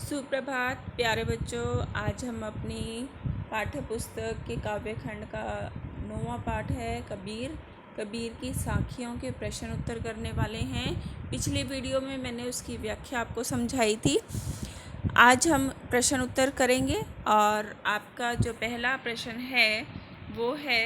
सुप्रभात प्यारे बच्चों। आज हम अपनी पाठ्य पुस्तक के काव्य खंड का 9वां पाठ है कबीर की साखियों के प्रश्न उत्तर करने वाले हैं। पिछली वीडियो में मैंने उसकी व्याख्या आपको समझाई थी। आज हम प्रश्न उत्तर करेंगे और आपका जो पहला प्रश्न है वो है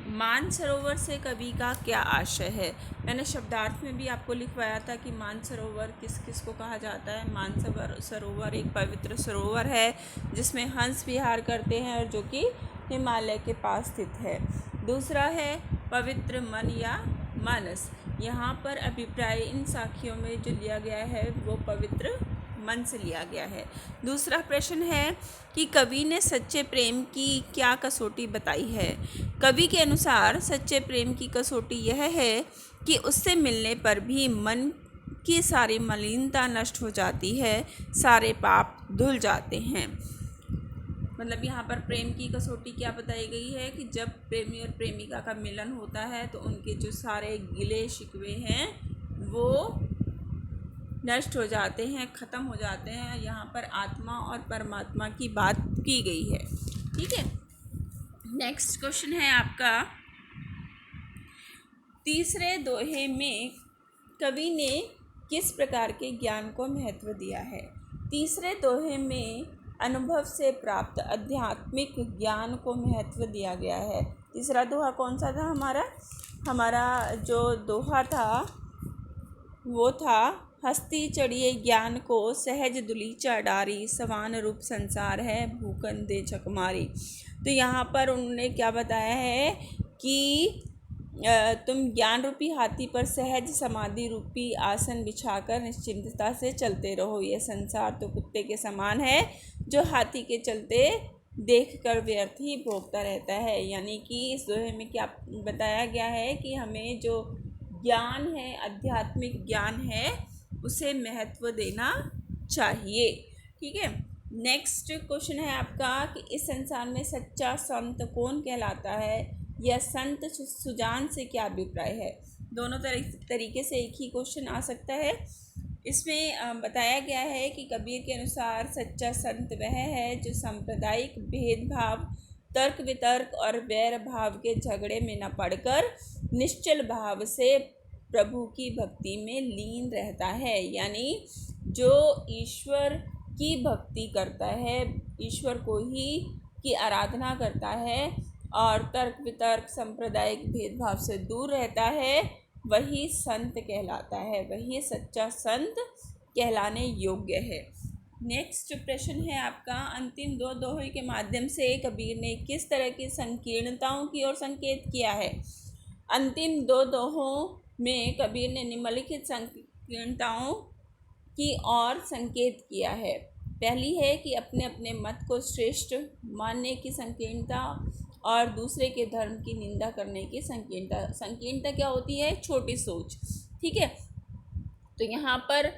मानसरोवर से कवि का क्या आशय है। मैंने शब्दार्थ में भी आपको लिखवाया था कि मानसरोवर किस किस को कहा जाता है। मानसरोवर एक पवित्र सरोवर है जिसमें हंस विहार करते हैं और जो कि हिमालय के पास स्थित है। दूसरा है पवित्र मन या मानस। यहाँ पर अभिप्राय इन साखियों में जो लिया गया है वो पवित्र मन से लिया गया है। दूसरा प्रश्न है कि कवि ने सच्चे प्रेम की क्या कसौटी बताई है। कवि के अनुसार सच्चे प्रेम की कसौटी यह है कि उससे मिलने पर भी मन की सारी मलिनता नष्ट हो जाती है, सारे पाप धुल जाते हैं। मतलब यहाँ पर प्रेम की कसौटी क्या बताई गई है कि जब प्रेमी और प्रेमिका का मिलन होता है तो उनके जो सारे गिले शिकवे हैं वो नष्ट हो जाते हैं, ख़त्म हो जाते हैं। यहाँ पर आत्मा और परमात्मा की बात की गई है। ठीक है, नेक्स्ट क्वेश्चन है आपका तीसरे दोहे में कवि ने किस प्रकार के ज्ञान को महत्व दिया है। तीसरे दोहे में अनुभव से प्राप्त आध्यात्मिक ज्ञान को महत्व दिया गया है। तीसरा दोहा कौन सा था हमारा जो दोहा था वो था हस्ती चढ़िए ज्ञान को सहज दुलीचा डारी, समान रूप संसार है भूखन दे चकमारी। तो यहाँ पर उन्होंने क्या बताया है कि तुम ज्ञान रूपी हाथी पर सहज समाधि रूपी आसन बिछाकर निश्चिंतता से चलते रहो। यह संसार तो कुत्ते के समान है जो हाथी के चलते देखकर व्यर्थ ही भोगता रहता है। यानी कि इस दोहे में क्या बताया गया है कि हमें जो ज्ञान है, आध्यात्मिक ज्ञान है, उसे महत्व देना चाहिए। ठीक है, नेक्स्ट क्वेश्चन है आपका कि इस संसार में सच्चा संत कौन कहलाता है या संत सुजान से क्या अभिप्राय है। दोनों तरीके से एक ही क्वेश्चन आ सकता है। इसमें बताया गया है कि कबीर के अनुसार सच्चा संत वह है जो सांप्रदायिक भेदभाव, तर्क वितर्क और वैर भाव के झगड़े में न पड़कर निश्चल भाव से प्रभु की भक्ति में लीन रहता है। यानी जो ईश्वर की भक्ति करता है, ईश्वर को ही की आराधना करता है और तर्क वितर्क सांप्रदायिक भेदभाव से दूर रहता है, वही संत कहलाता है, वही सच्चा संत कहलाने योग्य है। नेक्स्ट प्रश्न है आपका अंतिम दो दोहे के माध्यम से कबीर ने किस तरह की संकीर्णताओं की ओर संकेत किया है। अंतिम दो दोहों में कबीर ने निम्नलिखित संकीर्णताओं की ओर संकेत किया है। पहली है कि अपने अपने मत को श्रेष्ठ मानने की संकीर्णता और दूसरे के धर्म की निंदा करने की संकीर्णता। संकीर्णता क्या होती है? छोटी सोच। ठीक है, तो यहाँ पर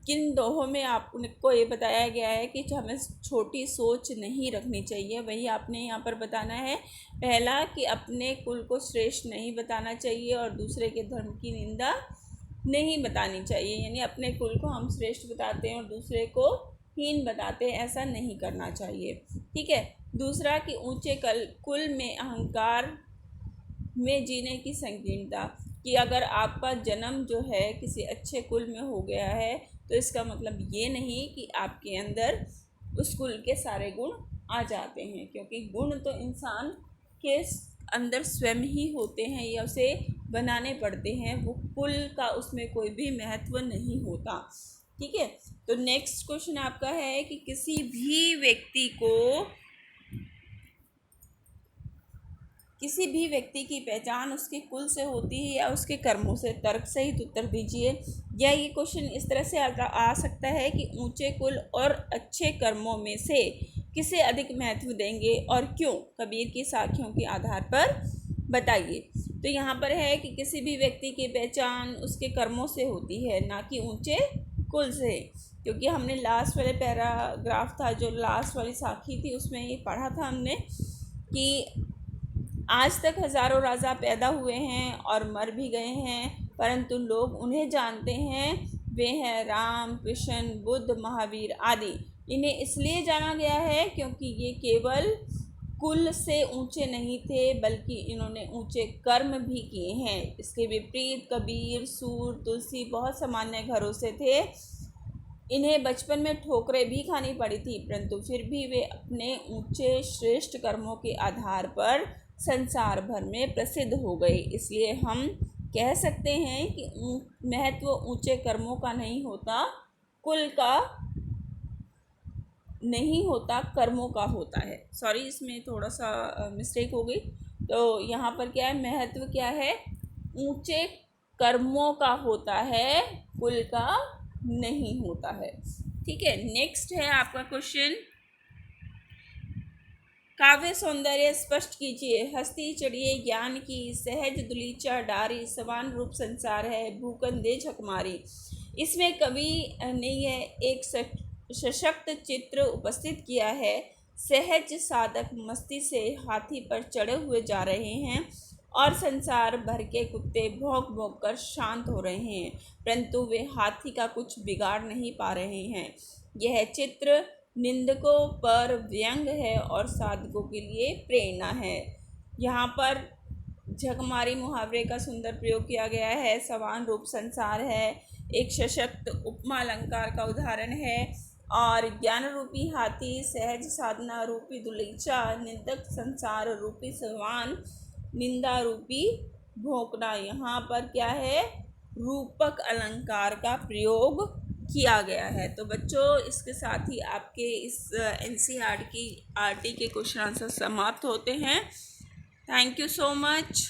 किन दोहों में आपको ये बताया गया है कि हमें छोटी सोच नहीं रखनी चाहिए, वही आपने यहाँ पर बताना है। पहला कि अपने कुल को श्रेष्ठ नहीं बताना चाहिए और दूसरे के धर्म की निंदा नहीं बतानी चाहिए। यानी अपने कुल को हम श्रेष्ठ बताते हैं और दूसरे को हीन बताते हैं, ऐसा नहीं करना चाहिए। ठीक है, दूसरा कि ऊंचे कुल में अहंकार में जीने की संकीर्णता, कि अगर आपका जन्म जो है किसी अच्छे कुल में हो गया है तो इसका मतलब ये नहीं कि आपके अंदर उस कुल के सारे गुण आ जाते हैं, क्योंकि गुण तो इंसान के अंदर स्वयं ही होते हैं या उसे बनाने पड़ते हैं। वो कुल का उसमें कोई भी महत्व नहीं होता। ठीक है, तो नेक्स्ट क्वेश्चन आपका है कि किसी भी व्यक्ति की पहचान उसके कुल से होती है या उसके कर्मों से। तर्क सहित उत्तर दीजिए। या ये क्वेश्चन इस तरह से आ सकता है कि ऊंचे कुल और अच्छे कर्मों में से किसे अधिक महत्व देंगे और क्यों। कबीर की साखियों के आधार पर बताइए। तो यहाँ पर है कि किसी भी व्यक्ति की पहचान उसके कर्मों से होती है, ना कि ऊंचे कुल से। क्योंकि हमने लास्ट वाले पैराग्राफ था, जो लास्ट वाली साखी थी, उसमें ये पढ़ा था हमने कि आज तक हज़ारों राजा पैदा हुए हैं और मर भी गए हैं, परंतु लोग उन्हें जानते हैं, वे हैं राम, कृष्ण, बुद्ध, महावीर आदि। इन्हें इसलिए जाना गया है क्योंकि ये केवल कुल से ऊंचे नहीं थे बल्कि इन्होंने ऊंचे कर्म भी किए हैं। इसके विपरीत कबीर, सूर, तुलसी बहुत सामान्य घरों से थे। इन्हें बचपन में ठोकरें भी खानी पड़ी थी, परंतु फिर भी वे अपने ऊंचे श्रेष्ठ कर्मों के आधार पर संसार भर में प्रसिद्ध हो गए। इसलिए हम कह सकते हैं कि महत्व ऊंचे कर्मों का नहीं होता, कुल का नहीं होता, कर्मों का होता है। सॉरी, इसमें थोड़ा सा मिस्टेक हो गई। तो यहाँ पर क्या है, महत्व क्या है, ऊंचे कर्मों का होता है, कुल का नहीं होता है। ठीक है, नेक्स्ट है आपका क्वेश्चन, काव्य सौंदर्य स्पष्ट कीजिए। हस्ती चढ़िए ज्ञान की, सहज दुलीचा डारी, समान रूप संसार है, भूकंदे झकमारी। इसमें कवि ने यह एक सशक्त चित्र उपस्थित किया है। सहज साधक मस्ती से हाथी पर चढ़े हुए जा रहे हैं और संसार भर के कुत्ते भौंक भौंक कर शांत हो रहे हैं, परंतु वे हाथी का कुछ बिगाड़ नहीं पा रहे हैं। यह चित्र निंदकों पर व्यंग है और साधकों के लिए प्रेरणा है। यहाँ पर झकमारी मुहावरे का सुंदर प्रयोग किया गया है। समान रूप संसार है एक सशक्त उपमा अलंकार का उदाहरण है, और ज्ञान रूपी हाथी, सहज साधना रूपी दुलीचा, निंदक संसार रूपी सवान, निंदा रूपी भोंकना। यहाँ पर क्या है, रूपक अलंकार का प्रयोग किया गया है। तो बच्चों, इसके साथ ही आपके इस NCERT के क्वेश्चन आंसर समाप्त होते हैं। Thank you so much.